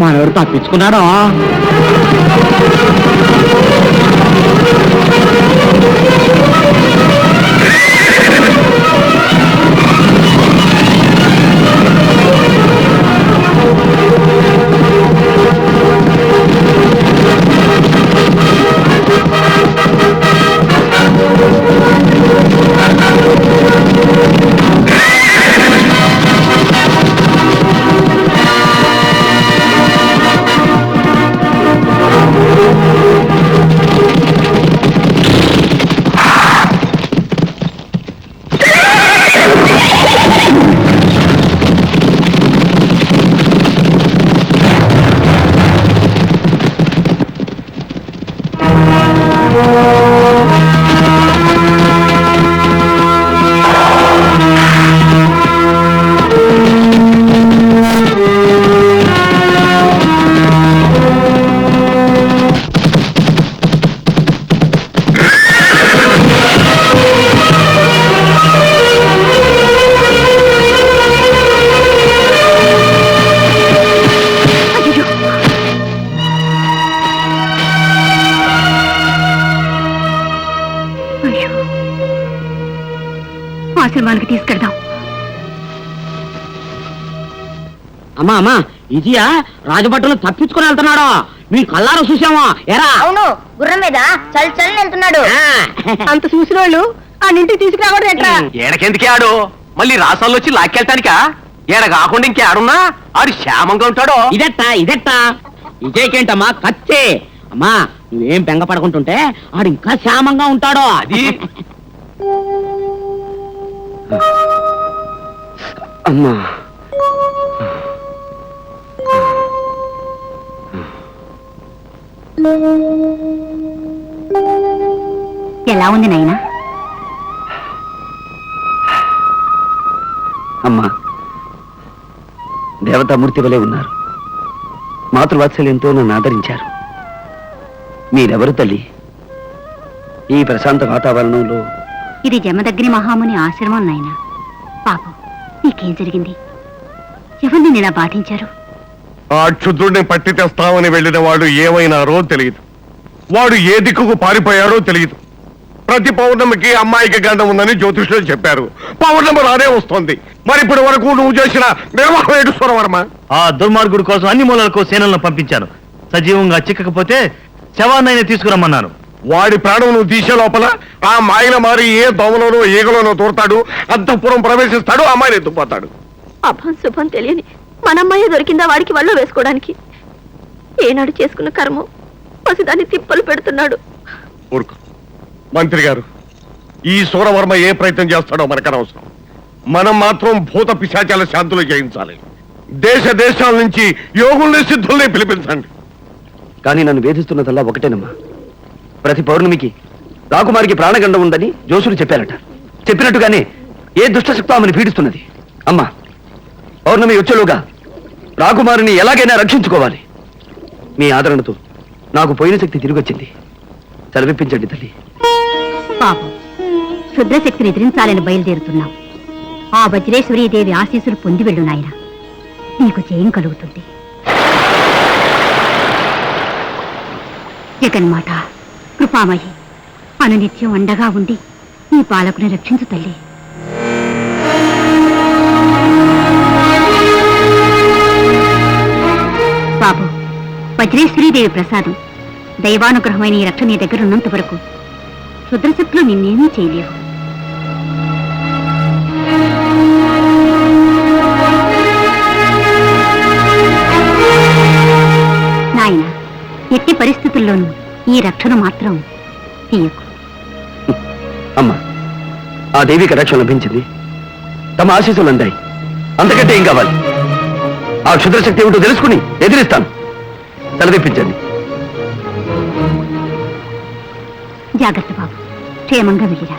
మనవడు తప్పించుకున్నాడు. ఆశ్రమానికి తీసుకెళ్దాం. అమ్మా అమ్మా ఇదియా రాజభట్టులు తప్పించుకుని వెళ్తున్నాడు. మీ కళ్ళారా చూసామా? ఎరా అవును, గుర్రం మీద చల్ చల్ వెళ్తున్నాడు. అంత చూసిన వాళ్ళు ఆ ఇంటికి తీసుకురావడం ఎట్లా? ఏడకెందుకే ఆడు మళ్ళీ రాసాల్లో వచ్చి లాక్కెళ్తానికా? ఏడ కాకుండా ఇంకేడున్నా ఆడు క్షేమంగా ఉంటాడు. ఇదెట్టా విజయ్కేంటమ్మా కచ్చే. అమ్మా నువ్వేం బెంగ పడకుంటుంటే ఆడు ఇంకా క్షేమంగా ఉంటాడు. అది అమ్మా ఎలా ఉంది నాయనా? అమ్మా దేవతామూర్తి వలె ఉన్నారు. మాతృవాత్సల్యంతో నన్ను ఆదరించారు. మీరెవరు తల్లి? ఈ ప్రశాంత వాతావరణంలో ఇది జమదగ్ని మహాముని ఆశ్రమం నాయనా. పాపం నీకేం జరిగింది? ఎవరిని ఇలా బాధించారు? ఆ క్షుద్రుడిని పట్టి తెస్తామని వెళ్ళిన వాడు ఏమైనారో తెలియదు. వాడు ఏ దిక్కుకు పారిపోయాడో తెలియదు. ప్రతి పౌర్ణమికి అమ్మాయికి గండం ఉందని జ్యోతిష్యులు చెప్పారు. పౌర్ణమి రానే వస్తుంది. మరి ఇప్పటి వరకు నువ్వు చేసిన నిర్వాహం ఏడు స్వరవర్మ? ఆ దుర్మార్గుడి కోసం అన్ని మూలలకు సేనలను పంపించాను. సజీవంగా చిక్కకపోతే శవాన్నైనా తీసుకురమ్మన్నాను. వాడి ప్రాణం నువ్వు తీసే లోపల ఆ మాయల మారి ఏ దోమలోనో ఈగలోనో తోడతాడు, అంతఃపురం ప్రవేశిస్తాడు, అమ్మాయిని ఎత్తుకుపోతాడు. అభం శుభం తెలియని మనమ్మాయి దొరికిందా వాడికి వల్ల వేసుకోవడానికి? ఏనాడు చేసుకున్న కర్మం పసిదాన్ని తిప్పలు పెడుతున్నాడు. ఊరుకో మంత్రి గారు, ఈ సూరవర్మ ఏ ప్రయత్నం చేస్తాడో మనకనవసరం. మనం మాత్రం భూత పిశాచాల శాంతులు చేయించాలి. దేశ దేశాల నుంచి యోగుల్ని సిద్ధుల్ని పిలిపించండి. కానీ నన్ను వేధిస్తున్నదల్లా ఒకటేనమ్మా. ప్రతి పౌర్ణమికి రాకుమారికి ప్రాణగండం ఉందని జోసులు చెప్పారట. చెప్పినట్టుగానే ఏ దుష్టశక్తి ఆమెను పీడిస్తున్నది. అమ్మా పౌర్ణమి వచ్చేలోగా రాకుమారిని ఎలాగైనా రక్షించుకోవాలి. మీ ఆదరణతో నాకు పోయిన శక్తి తిరిగొచ్చింది. సెలవిప్పించండి తల్లి. పాపం క్షుద్రశక్తిని ఎదిరించాలని బయలుదేరుతున్నావు. ఆ వజ్రేశ్వరీదేవి ఆశీస్సులు పొంది వెళ్ళు నాయన. నీకు జయం కలుగుతుంది. జగన్మాత కృపామయి అనునిత్యం అండగా ఉండి నీ పాలకుని రక్షించు తల్లి. బాబు, వజ్రేశ్వరీదేవి ప్రసాదం దైవానుగ్రహమైన ఈ రక్షణ నీ దగ్గర ఉన్నంత వరకు క్షుద్రశక్తులు నిన్నేమీ చేయలేవు. నాయన, ఎట్టి పరిస్థితుల్లోనూ ఈ రక్షణ మాత్రం తీయకు. అమ్మా ఆ దేవికి రక్షణ లభించింది. తమ ఆశీస్సులు అందాయి. అంతకంటే ఏం కావాలి? ఆ క్షుద్రశక్తి ఏమిటో తెలుసుకుని ఎదిరిస్తాను. సెలవిప్పించండి. జాగ్రత్త బాబు, క్షేమంగా వెళ్ళిరా.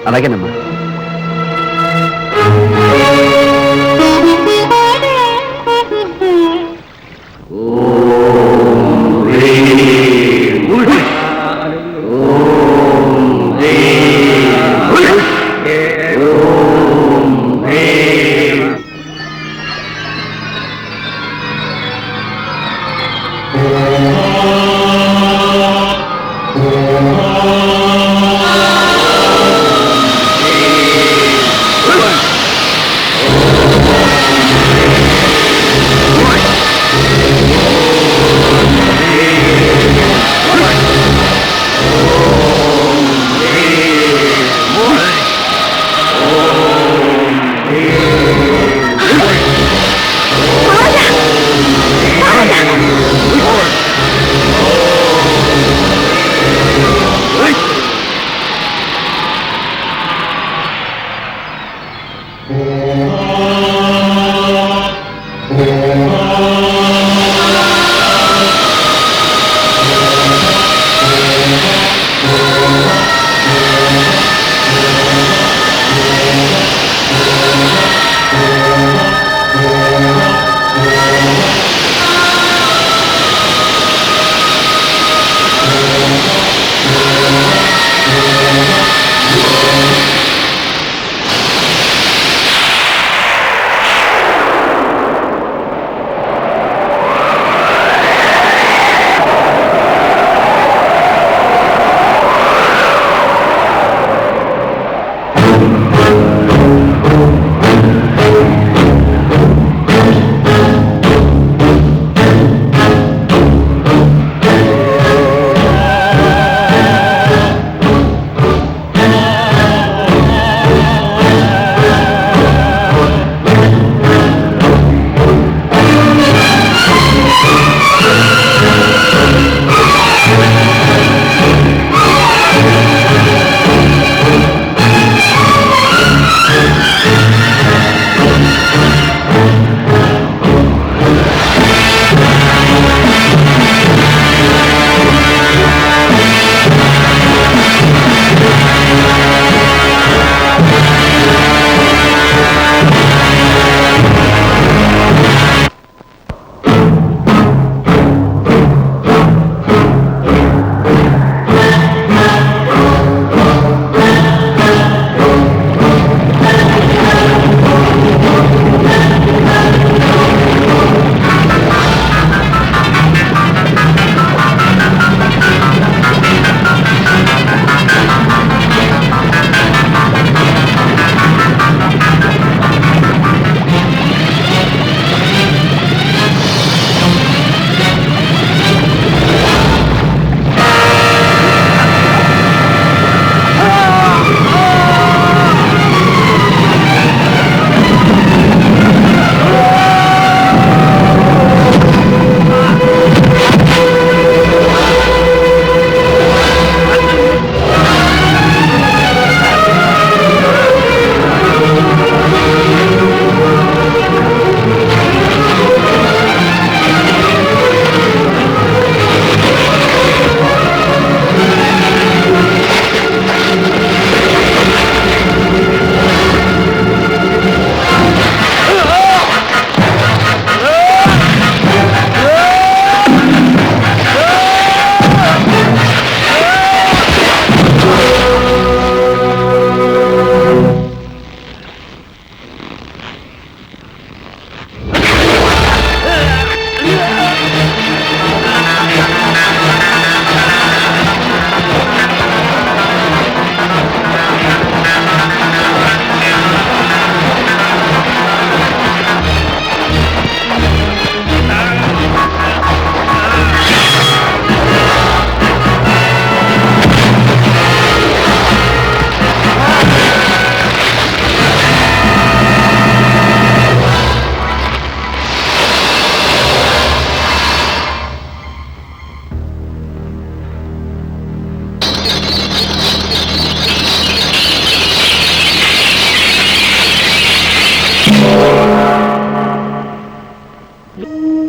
అలాగేనమ్మా.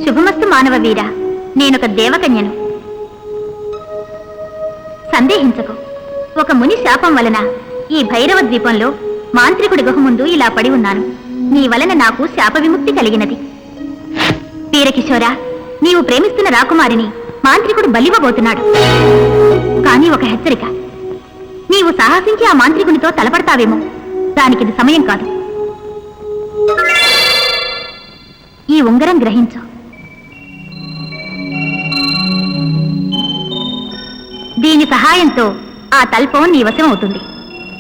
శుభమస్తు మానవ వీర, నేనొక దేవకన్యను. సందేహించకు, ఒక ముని శాపం వలన ఈ భైరవ ద్వీపంలో మాంత్రికుడి గుహ ముందు ఇలా పడి ఉన్నాను. నీ వలన నాకు శాప విముక్తి కలిగినది. వీరకిశోరా, నీవు ప్రేమిస్తున్న రాకుమారిని మాంత్రికుడు బలివ్వబోతున్నాడు. కానీ ఒక హెచ్చరిక, నీవు సాహసించి ఆ మాంత్రికునితో తలపడతావేమో. దానికిది సమయం కాదు. ఈ ఉంగరం గ్రహించు. దీని సహాయంతో ఆ తల్పం నీ వశం అవుతుంది.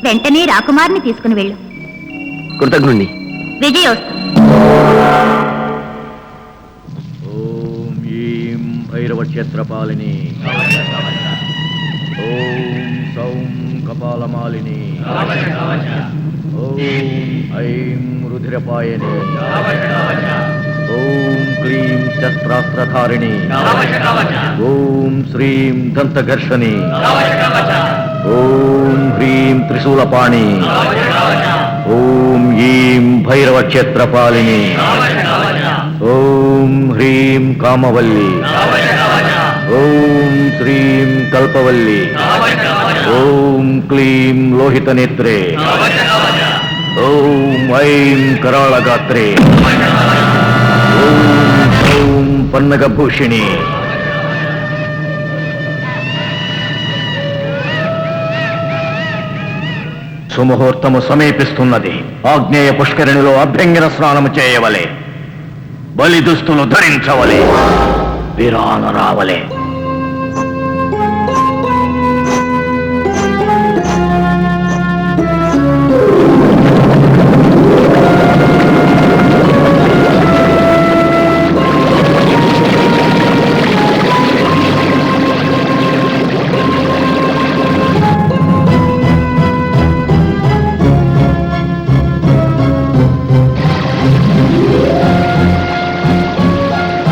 వెంటనే రాకుమారిని తీసుకుని వెళ్ళు. కృతజ్ఞుణ్ణి. విజయోస్తు. ఓం ఈం భైరవ క్షేత్రపాలిని, ఓం సౌం కపాలమాలిని, ఓం ఐం రుధిరపాయని, ఓం క్లీం శస్త్రాస్త్రధారిణి, ఓం శ్రీం దంతఘర్షణి, ఓం హ్రీం త్రిశూలపాణి, ఓం ఈం భైరవ క్షేత్రపాలిని ఓం హ్రీం కామవల్లి ఓం శ్రీం కల్పవల్లి ఓం క్లీం లోహిత నేత్రే ఓం ఐం కరాళగాత్రే ఓం ఓం పన్నగభూషిణి. సుముహూర్తము సమీపిస్తున్నది. ఆగ్నేయ పుష్కరిణిలో అభ్యంగన స్నానము చేయవలే, బలి దుస్తులు ధరించవలే, విరాన రావలే.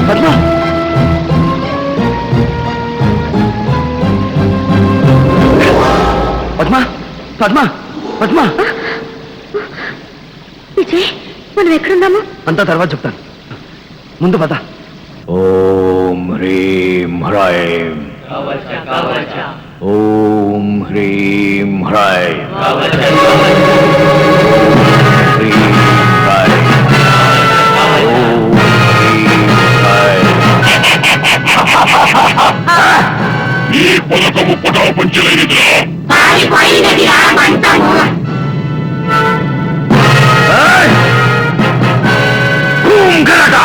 పద్మ పద్మ పద్మ పద్మ విజయ్, మనం ఎక్కడున్నాము? అంతా తర్వాత చెప్తాను, ముందు పద. ఓం హ్రీం హ్రైం ఓం హ్రీం హ్రైం హ్రీం హ్రైం ఓం హ్రీం హ్రైం. ఈ పథకము పటాపంచలేదురా. ఏయ్! ఓం గరట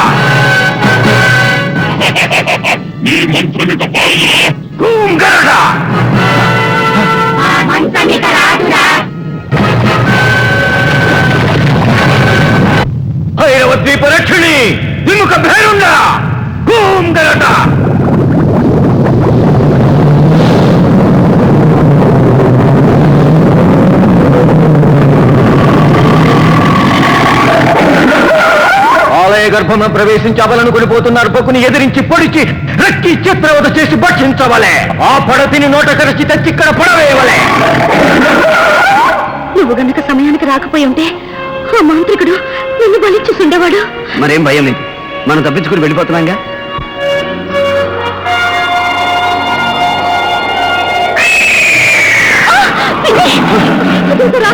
నీ మంత్రమిక పాలురా. ఓం గరట భైరవ ద్వీప రక్షిణి విముఖ భైరుండ ఓం గరట. ఆలయ గర్భంలో ప్రవేశించి అబలను కొనిపోతున్న అర్భకుని ఎదిరించి పొడిచి రక్కి చిత్రవద చేసి భక్షించవలే. ఆ పడతిని నోట కరిచి తెచ్చిక్కడ పడవేయవలే. నువ్వు గనక సమయానికి రాకపోయి ఉంటే ఆ మాంత్రికుడు నిన్ను బలిచ్చుండేవాడు. మరేం భయం లేదు, మనం తప్పించుకుని వెళ్ళిపోతున్నాగా.